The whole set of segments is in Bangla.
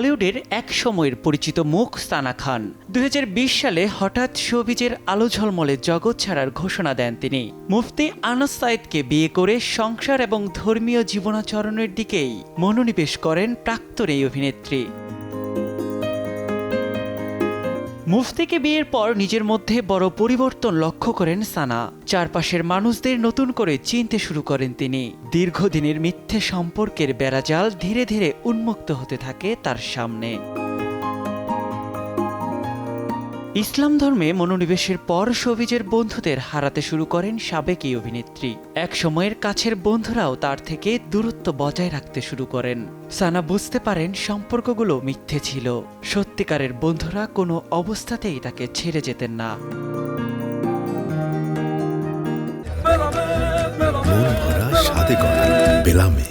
বলিউডের এক সময়ের পরিচিত মুখ সানা খান 2020 সালে হঠাৎ শোবিজের আলো ঝলমলে জগৎ ছাড়ার ঘোষণা দেন তিনি। মুফতি আনাস সাইদকে বিয়ে করে সংসার এবং ধর্মীয় জীবনাচরণের দিকেই মনোনিবেশ করেন প্রাক্তন এই অভিনেত্রী। মুফতিকে বিয়ের পর নিজের মধ্যে বড় পরিবর্তন লক্ষ্য করেন সানা। চারপাশের মানুষদের নতুন করে চিনতে শুরু করেন তিনি। দীর্ঘদিনের মিথ্যে সম্পর্কের বেড়াজাল ধীরে ধীরে উন্মুক্ত হতে থাকে তার সামনে। ইসলাম ধর্মে মনোনিবেশের পর শোবিজের বন্ধুদের হারাতে শুরু করেন সাবেক এই অভিনেত্রী। এক সময়ের কাছের বন্ধুরাও তার থেকে দূরত্ব বজায় রাখতে শুরু করেন। সানা বুঝতে পারেন সম্পর্কগুলো মিথ্যে ছিল। সত্যিকারের বন্ধুরা কোনো অবস্থাতেই তাকে ছেড়ে যেতেন না।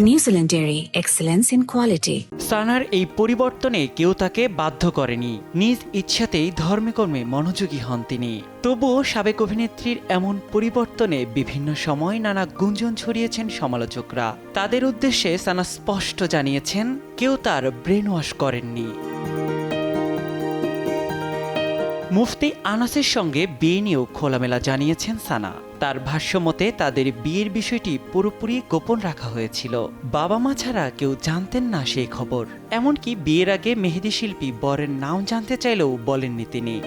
New Zealand dairy, excellence in quality. সানার এই পরিবর্তনে কেউ তাকে বাধ্য করেনি। নিজ ইচ্ছাতেই ধর্মকর্মে মনোযোগী হন তিনি। তবুও সাবেক অভিনেত্রীর এমন পরিবর্তনে বিভিন্ন সময় নানা গুঞ্জন ছড়িয়েছেন সমালোচকরা। তাদের উদ্দেশ্যে সানা স্পষ্ট জানিয়েছেন, কেউ তার ব্রেন ওয়াশ করেননি। মুফতি আনাসের সঙ্গে বিয়ে নিয়েও খোলামেলা জানিয়েছেন সানা। তার ভাষ্যমতে তাদের বিয়ের বিষয়টি পুরোপুরি গোপন রাখা হয়েছিল। বাবা মা ছাড়া কেউ জানতেন না সেই খবর। এমনকি বিয়ের আগে মেহেদি শিল্পী বরের নাম জানতে চাইলেও বলেননি তিনি।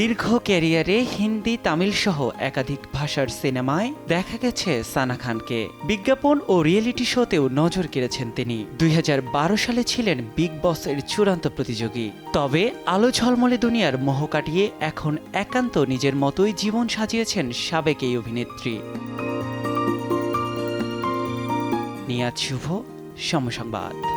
দীর্ঘ ক্যারিয়ারে হিন্দি, তামিল সহ একাধিক ভাষার সিনেমায় দেখা গেছে সানা খানকে। বিজ্ঞাপন ও রিয়েলিটি শোতেও নজর কেড়েছেন তিনি। 2012 সালে ছিলেন বিগ বসের চূড়ান্ত প্রতিযোগী। তবে আলো ঝলমলে দুনিয়ার মোহ কাটিয়ে এখন একান্ত নিজের মতোই জীবন সাজিয়েছেন সাবেক এই অভিনেত্রী। নিয়াজ শুভ, সময় সংবাদ।